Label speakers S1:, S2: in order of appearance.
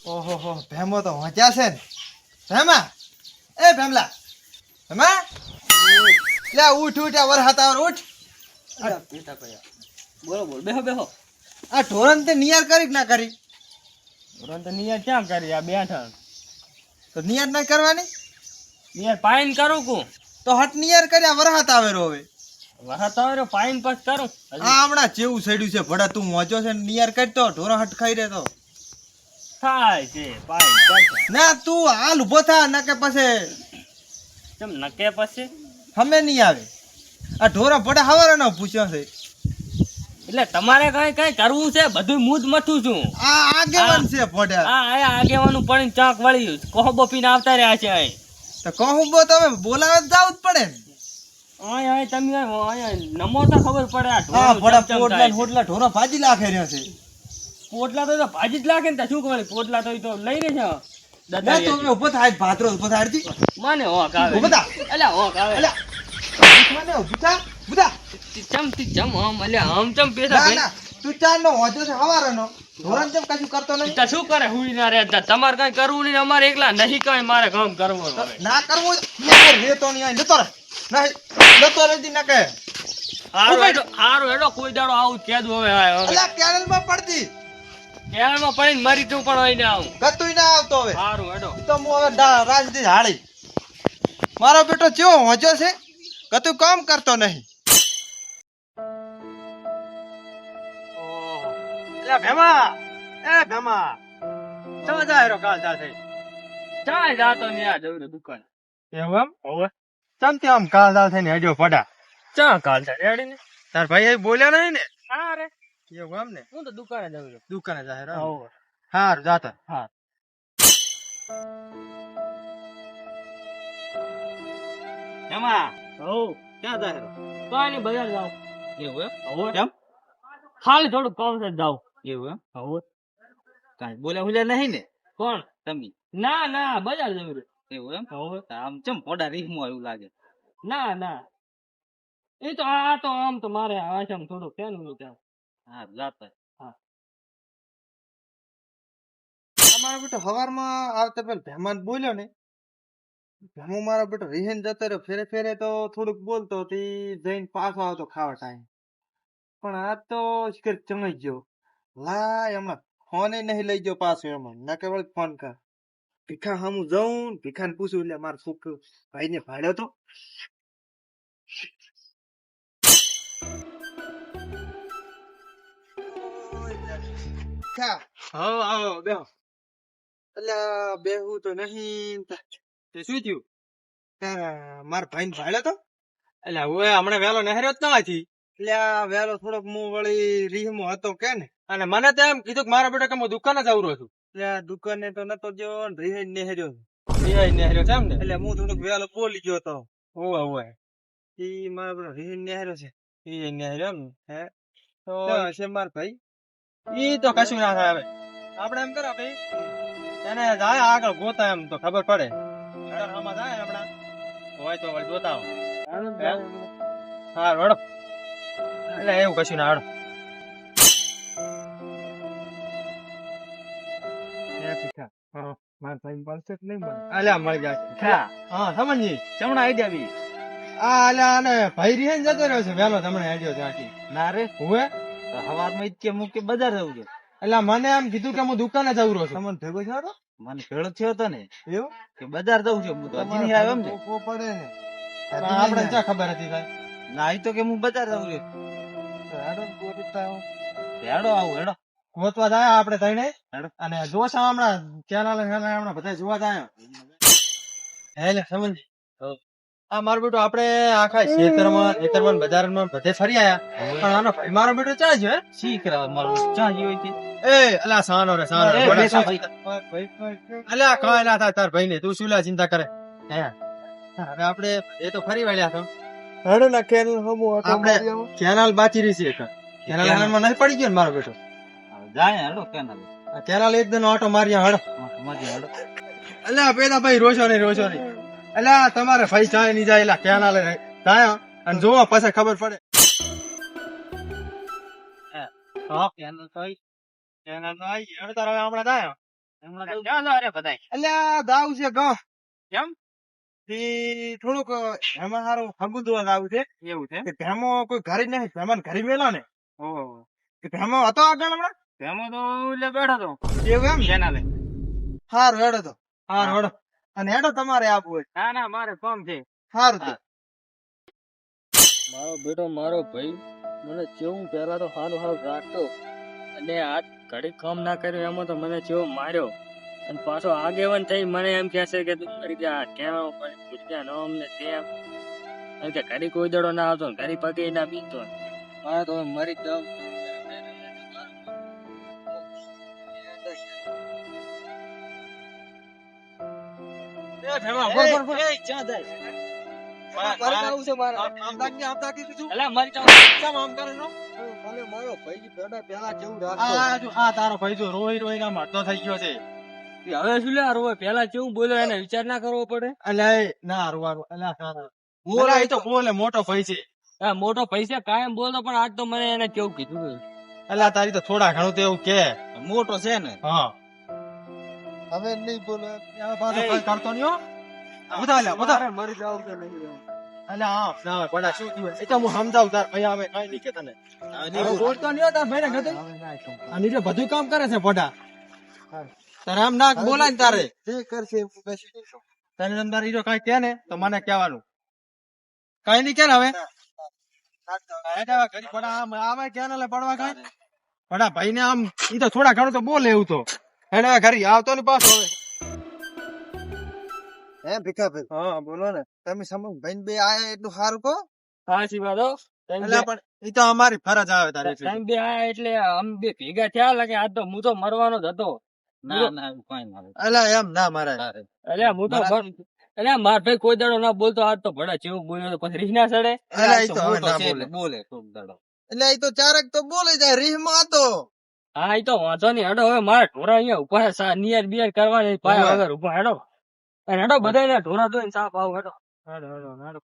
S1: ઓહો ભેમો તો વાંચ્યા છે ને ભેમા એ ભેમલા ભેમા લે ઉઠ ઉઠ વરહાત આવ ઉઠ
S2: બોલો બોલ બેહો બેહો.
S1: આ ઢોરણ તે નિયાર કરી કે ના કરી
S2: ઢોરણ તો નિયર ક્યાં કરી આ બેઠા
S1: તો નિયાર ના કરવાની
S2: નિયર પાઈન કરું કું
S1: તો હટ નિયાર કર્યા વરહાત આવે રો હવે
S2: વરસાદ આવે પાઈન પછી કરું
S1: આ હમણાં જેવું સડ્યું છે ભડા તું મોજો છે ને નિયાર કરતો ઢોરો હટ ખાઈ રહેતો
S2: થાય છે પાઈન કરતા
S1: ના તું હાલ ઉભો થા ના કે પછી
S2: કેમ નકે પછી
S1: હમે નહીં આવે આ ઢોરો ભડા હવારનો પૂછ્યો છે
S2: એટલે તમારે કઈ કઈ કરવું છે બધું હું જ મથું છું.
S1: આ આગેવાન છે ભડા
S2: આ આગેવાનું પણ ચાક વળ્યું કોહબો પીને આવતા રહ્યા છે અહીં
S1: તો કહું બો તમે બોલાવે તો જાવું જ પડે ને
S2: અહીં તમે અહીંયા નમો તો ખબર પડે આ
S1: હા ભડા
S2: ઢોરનું
S1: પોટલા
S2: ચમચમ થાય છે.
S1: ને હોટલા ઢોરો ભાજી લાખે રહ્યો છે
S2: પોટલા તો ભાજી જ લાગે ને ત્યાં શું કરે પોટલા તો લઈ રહે છે
S1: ના
S2: દાદા
S1: તો ઉભો થાય ભાદરો ઉભો થાય હરજી
S2: મને હોક આવે
S1: ઉભો થા
S2: અલ્યા હોક આવે
S1: અલ્યા મને ઉભો થા બુધા
S2: ચમ આમ અલ્યા આમ ચમ પેસા
S1: ના ના તું ચાર નો હોજો છે હવારનો ધોરણ જેમ કશું કરતો નહીં
S2: તો શું કરે હુઈ ના રહેતા તમારે કઈ કરવું નહીં અમારે એકલા નહીં કઈ મારે કામ કરવું હવે
S1: ના કરવું રેતો નહીં આઈ લેતો રે નહીં લેતો રેતી ના કે
S2: હારું હેડો કોઈ દાડો આવું જ કેદું હવે
S1: અલ્યા કેરલ માં પડતી
S2: કેળમાં પડીને મરી તું પણ હોય ને આવું
S1: ગતુંય ના આવતો હવે
S2: હારું હેડો
S1: તો હું હવે રાજદી હાળી મારો બેટો ચેવો હોજો છે ગતું કામ કરતો નહીં ભેમા ચા જાય કાલ સાથે
S2: ચાય જાતો ને આ જવું દુકાન
S1: એવું એમ
S2: હવે
S1: ચમ તે આમ કાલ દાલ થઈને હેડ્યો પડા
S2: ચા કાલ છે રેડી ને
S1: તાર ભાઈ બોલ્યા નહીં ને
S2: હા રે
S1: એવું એમ ને
S2: હું તો દુકાને જવું
S1: દુકાને જાહેર
S2: હવે
S1: હાર જાતા
S2: હા
S1: એમાં
S2: હો
S1: ક્યાં જાહેર
S2: કઈ નહીં બજાર જાવ
S1: એવું એમ
S2: હવે
S1: કેમ
S2: ખાલી થોડું કામ છે જાવ
S1: એવું એમ
S2: હવે
S1: કાંઈ બોલ્યા બોલ્યા નહીં ને
S2: કોણ
S1: તમે
S2: ના ના બજાર જવું રે
S1: એવું એમ
S2: હવે
S1: આમ ચમ પોડા રીહમાં એવું લાગે
S2: ના ના એ તો આ તો આમ તો મારે આશમ થોડું ફેનું ત્યાં
S1: હા જાતા
S2: હા
S1: મારો બેટો હવારમાં આવતા પેલા ભેમાન બોલ્યો ને ભેમો મારો બેટો રીહેન જતો રહ્યો ફેરે ફેરે તો થોડુંક બોલતો તે જઈને પાછો આવતો ખાવા ટાઈમ પણ આ તો શિખર ચમાઈ ગયો લાય હમણાં ફોન નહીં લઈ ગયો પાછો એમાં ના કે વળી ફોન કર ભીખા હું જાઉં ભીખાને પૂછું એટલે મારો છોકરો ભાઈને ભાડ્યો તો આવો બેહો એટલે બેહું તો નહીં તે શું થયું મારા ભાઈને ભાડ્યો તો એટલે હવે હમણાં વેલો નહેર્યો જ નથી એટલે આ વેલો થોડોક હું વળી રીહમો હતો કે ને અને મને તો એમ કીધું કે મારા બેટા કે હું દુકાને જ આવરો છું એટલે આ દુકાને તો નતો જો રીહે નહેર્યો નહેર્યો છે એમ ને એટલે હું થોડોક વેલો બોલી ગયો તો હોવે હોવે ઈ મારા બેટો રીહે નહેર્યો છે ઈ નહેર્યો એમ હે તો છે મારા ભાઈ ઈ તો કશું ના થાય હવે આપણે એમ કરો ભાઈ એને જાય આગળ ગોતા એમ તો ખબર પડે આમાં જાય હમણાં હોય તો વળી જોતા હા રડો એટલે એવું કશું ના રડો મારા ભાઈ મળશે કે નહીં મળે અલ્યા મળી જાય હા સમજી
S2: ચમણા આઈ જાવી
S1: આ અલ્યા અને ભાઈ રીહે જતો રહ્યો છે વેલો તમને આડ્યો ત્યાંથી
S2: ના રે
S1: હુએ
S2: હવારમાં ઈચ્છે મૂકે બજાર જવું છે
S1: એટલે મને એમ કીધું કે હું દુકાને જઉં રહ્યો છું તમને ભેગો છો
S2: મને ભેળો થયો હતો ને
S1: એવું
S2: કે બજાર જવું છે હું તો હજી નહીં આવ્યો એમ ને
S1: પડે ને આપણે ક્યાં ખબર હતી ભાઈ
S2: ના ઈ તો કે હું બજાર જવું છે હેડો આવું હેડો
S1: ગોતવા જાય આપણે થઈને
S2: હેડો
S1: અને જોશા હમણાં ચેનલ હમણાં બધા જોવા જાય હેલે સમજ આ મારો બેટો આપણે આખા ખેતરમાં બજારમાં બધે ફરી આયા પણ આનો ભાઈ મારો બેટો ચા છે
S2: શીખ રહ્યા મારું ચા જીવી હતી
S1: એ અલા સાનો રે સાનો
S2: એ બેસા ભાઈ
S1: અલા કાંઈ ના થાય તાર ભાઈ ને તું શું લા ચિંતા કરે હે હવે આપણે એ તો ફરી વળ્યા તો હેડો ના કેનલ હમો આપણે કેનલ બાચી રહી છે કેનલ માં નહીં પડી ગયો ને મારો બેટો
S2: જાય હેડો કેનાલ
S1: કેનલ એક દિન ઓટો માર્યા હેડો
S2: મજા હેડો
S1: અલ્યા પેલા ભાઈ રોશો નહીં એટલે તમારે ભાઈ જાય નહીં જાય એટલે ક્યાં ના લે જાય અને જોવો પછી ખબર પડે એટલે દાવ છે ગો
S2: કેમ?
S1: થી થોડુંક એમાં સારું હગું દોવા દાવ છે
S2: એવું છે
S1: કે ભેમો કોઈ ઘરે જ નહીં ભેમાને ઘરે મેલા ને
S2: ઓહો
S1: કે ભેમો હતો આગળ હમણાં
S2: તેમાં તો એટલે બેઠો તો
S1: એવું એમ
S2: કેના લે
S1: સારું હેડો તો સારું હેડો અને હેડો તમારે આપવું હોય
S2: ના ના મારે કોમ છે
S1: સારું તો
S2: મારો બેટો મારો ભાઈ મને જેવું પહેલા તો હારું હારું રાખતો અને આ ઘડી કામ ના કર્યું એમાં તો મને જેવો માર્યો અને પાછો આગેવાન થઈ મને એમ કહે છે કે તું મરી જા કેમ પૂછ્યા નો અમને તેમ એમ કે ઘડી કોઈ દડો ના આવતો ઘડી પગે ના બીતો મારે તો મરી જ જાઉં
S1: એ ભેમા ક્યાં જાય આમ તાકી કીધું
S2: અલા મરી જાઉં
S1: કેમ આમ કરે છો
S3: મને મારો ભાઈ પેલા જેવું
S1: આ જો આ તારો ભાઈ જો રોઈ રોઈ ના મરતો થઈ ગયો છે
S2: હવે શું લે રોવે પેલા કેવું બોલ્યો એને વિચાર ના કરવો પડે
S1: અલે ના રોવાનું અલા સારા બોલે એ તો બોલે મોટો ભાઈ છે
S2: હા મોટો પૈસા કાયમ બોલતો પણ આજ તો મને એને કેવું કીધું
S1: અલા તારી તો થોડા ઘણું તો એવું કે
S3: મોટો છે ને
S1: હા
S3: હવે નહીં બોલે
S1: હવે પાછો કઈ કરતો નહીં હો બધા લે બધા
S3: મરી જાવ કે નહીં
S1: અલે હા ના પડા શું થયું એ તો હું સમજાવું તાર ભાઈ અમે કઈ નહીં કેતા ને હવે બોલતો નહીં હો તાર ભાઈ ને કદે અને એટલે બધું કામ કરે છે પડા તારે આમ ના બોલાય ને તારે
S3: જે કરશે પછી
S1: તને અંદર હીરો કઈ કે ને તો મને કહેવાનું કઈ નહીં કે ને હવે ઘડી પડા આમ આવે કે ને પડવા કઈ પડા ભાઈ ને આમ ઈ તો થોડા ઘણું તો બોલે એવું તો એને ઘરે આવતો ને પાછો હવે
S3: હે ભીખાભાઈ
S1: હા બોલો ને
S3: તમે સમજ ભાઈ બે આયા એટલું સારું કહો
S2: સાચી વાત હો
S1: એટલે પણ ઈ તો અમારી ફરજ આવે તારે એટલે.
S2: ટાઈમ બે આયા એટલે આમ બે ભેગા થયા લાગે આજ તો હું તો મરવાનો જ હતો
S3: ના ના કઈ ના
S1: અલા એમ ના મારે
S2: અરે હું તો અરે માર ભાઈ કોઈ દાડો ના બોલતો આજ તો ભડા જેવું બોલ્યો તો પછી રીહ ના ચડે
S1: અલા ઈ તો હવે ના બોલે
S3: બોલે ખૂબ દાડો એટલે એ તો ચારક તો બોલે જાય રીહ માં તો
S2: હા એ તો વાંધો નહીં હેડો હવે મારા ઢોરા અહીંયા ઉભા છે નિયર બિયર કરવાની પાયા વગર ઉભા હેડો અને હેડો બધા ઢોરા ધોઈને સાફ આવો હેડો હેડો હેડો હેડો